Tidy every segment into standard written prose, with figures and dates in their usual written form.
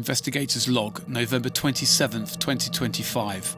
Investigator's log, November 27th, 2025.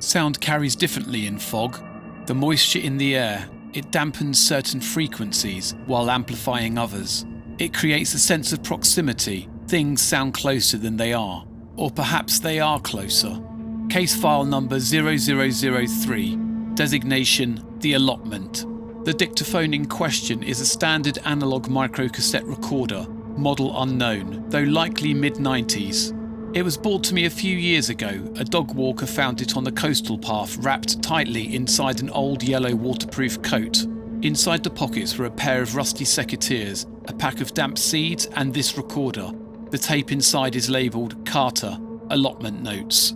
Sound carries differently in fog. The moisture in the air, it dampens certain frequencies while amplifying others. It creates a sense of proximity. Things sound closer than they are. Or perhaps they are closer. Case file number 0003. Designation, The Allotment. The dictaphone in question is a standard analogue microcassette recorder, model unknown, though likely mid-90s. It was brought to me a few years ago. A dog walker found it on the coastal path, wrapped tightly inside an old yellow waterproof coat. Inside the pockets were a pair of rusty secateurs, a pack of damp seeds and this recorder. The tape inside is labelled Carter, Allotment Notes.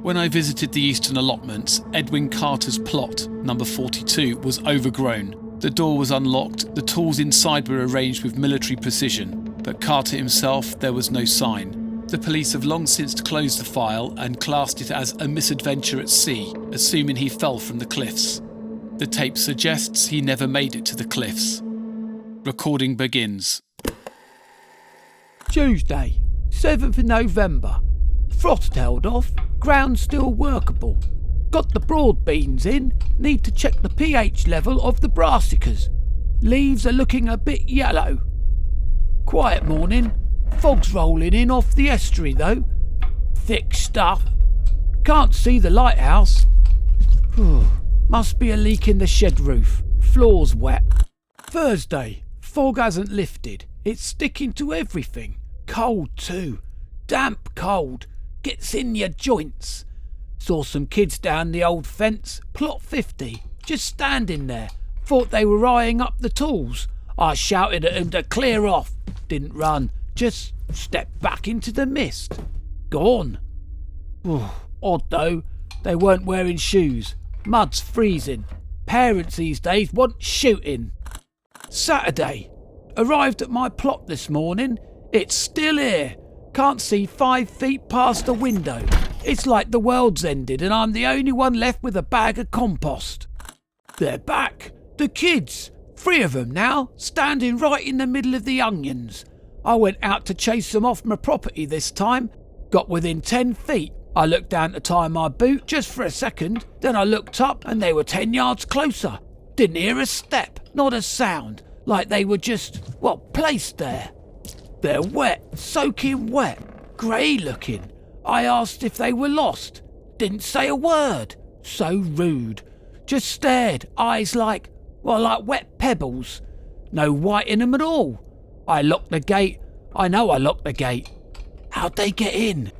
When I visited the Eastern Allotments, Edwin Carter's plot, number 42, was overgrown. The door was unlocked, the tools inside were arranged with military precision, but Carter himself, there was no sign. The police have long since closed the file and classed it as a misadventure at sea, assuming he fell from the cliffs. The tape suggests he never made it to the cliffs. Recording begins. Tuesday, 7th of November. Frost held off, ground still workable. Got the broad beans in, need to check the pH level of the brassicas. Leaves are looking a bit yellow. Quiet morning, fog's rolling in off the estuary though. Thick stuff. Can't see the lighthouse. Must be a leak in the shed roof. Floor's wet. Thursday, fog hasn't lifted. It's sticking to everything. Cold too. Damp cold. Gets in your joints. Saw some kids down the old fence, plot 50, just standing there. Thought they were eyeing up the tools. I shouted at them to clear off. Didn't run, just stepped back into the mist. Gone. Odd though, they weren't wearing shoes. Mud's freezing. Parents these days want shooting. Saturday. Arrived at my plot this morning. It's still here. Can't see 5 feet past the window. It's like the world's ended and I'm the only one left with a bag of compost. They're back. The kids. 3 of them now, standing right in the middle of the onions. I went out to chase them off my property this time. Got within 10 feet. I looked down to tie my boot just for a second. Then I looked up and they were 10 yards closer. Didn't hear a step, not a sound. Like they were just, placed there. They're wet, soaking wet, grey looking. I asked if they were lost. Didn't say a word. So rude. Just stared, eyes like wet pebbles. No white in them at all. I locked the gate. I know I locked the gate. How'd they get in?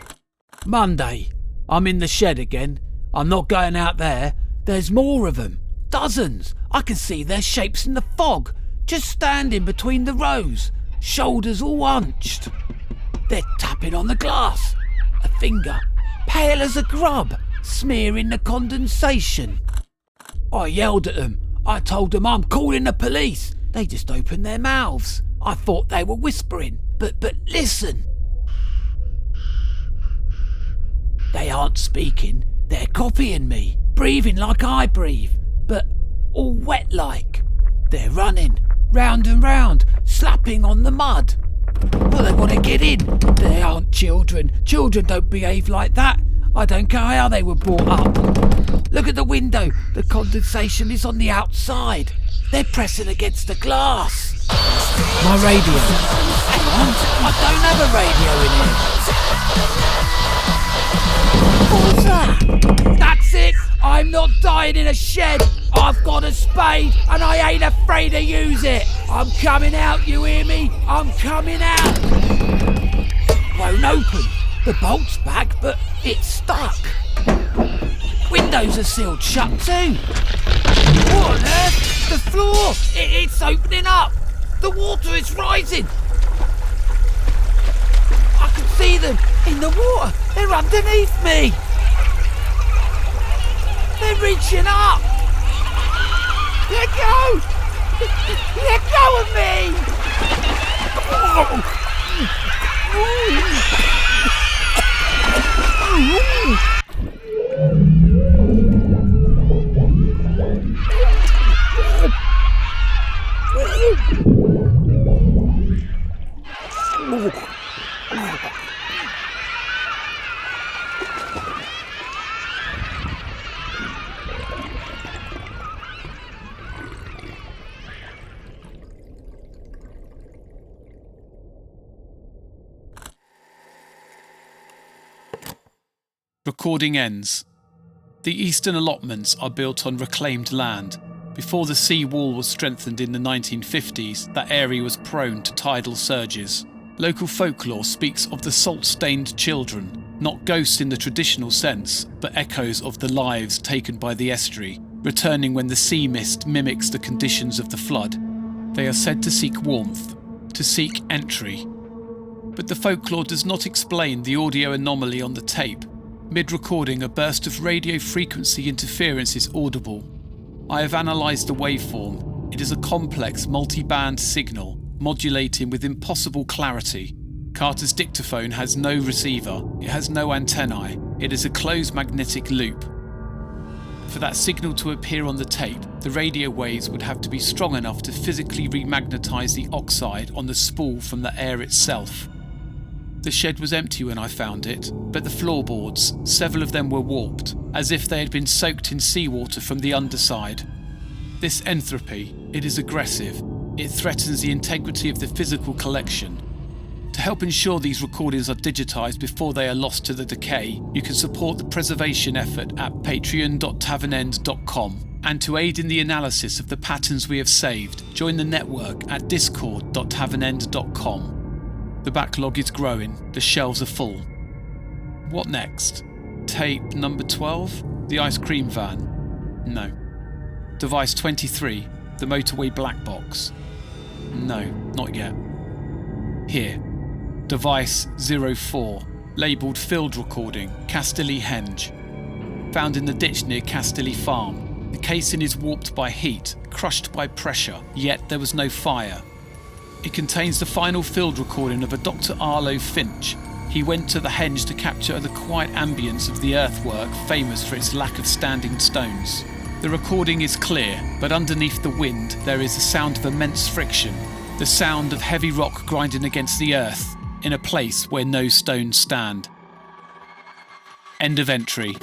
Monday. I'm in the shed again. I'm not going out there. There's more of them. Dozens. I can see their shapes in the fog. Just standing between the rows. Shoulders all hunched. They're tapping on the glass. A finger, pale as a grub, smearing the condensation. I yelled at them. I told them I'm calling the police. They just opened their mouths. I thought they were whispering, but listen. They aren't speaking. They're copying me, breathing like I breathe, but all wet like. They're running. Round and round, slapping on the mud. They want to get in. They aren't children. Children don't behave like that. I don't care how they were brought up. Look at the window. The condensation is on the outside. They're pressing against the glass. My radio. Hang on, I don't have a radio in here. What was that? That's it. I'm not dying in a shed. I've got a spade and I ain't afraid to use it. I'm coming out, you hear me? I'm coming out. Won't open. The bolt's back, but it's stuck. Windows are sealed shut too. What on earth? The floor! It's opening up. The water is rising. I can see them in the water. They're underneath me. They're reaching up. Let go! Let go of me! Recording ends. The eastern allotments are built on reclaimed land. Before the sea wall was strengthened in the 1950s, that area was prone to tidal surges. Local folklore speaks of the salt-stained children, not ghosts in the traditional sense, but echoes of the lives taken by the estuary, returning when the sea mist mimics the conditions of the flood. They are said to seek warmth, to seek entry. But the folklore does not explain the audio anomaly on the tape. Mid-recording, a burst of radio frequency interference is audible. I have analysed the waveform. It is a complex multi-band signal, modulating with impossible clarity. Carter's dictaphone has no receiver, it has no antennae, it is a closed magnetic loop. For that signal to appear on the tape, the radio waves would have to be strong enough to physically remagnetise the oxide on the spool from the air itself. The shed was empty when I found it, but the floorboards, several of them were warped, as if they had been soaked in seawater from the underside. This entropy, it is aggressive, it threatens the integrity of the physical collection. To help ensure these recordings are digitised before they are lost to the decay, you can support the preservation effort at patreon.tavenend.com. And to aid in the analysis of the patterns we have saved, join the network at discord.tavenend.com. The backlog is growing, the shelves are full. What next? Tape number 12? The ice cream van? No. Device 23? The motorway black box? No, not yet. Here. Device 04, labelled field recording, Casterly Henge. Found in the ditch near Casterly Farm. The casing is warped by heat, crushed by pressure, yet there was no fire. It contains the final field recording of a Dr. Arlo Finch. He went to the henge to capture the quiet ambience of the earthwork famous for its lack of standing stones. The recording is clear, but underneath the wind there is the sound of immense friction, the sound of heavy rock grinding against the earth, in a place where no stones stand. End of entry.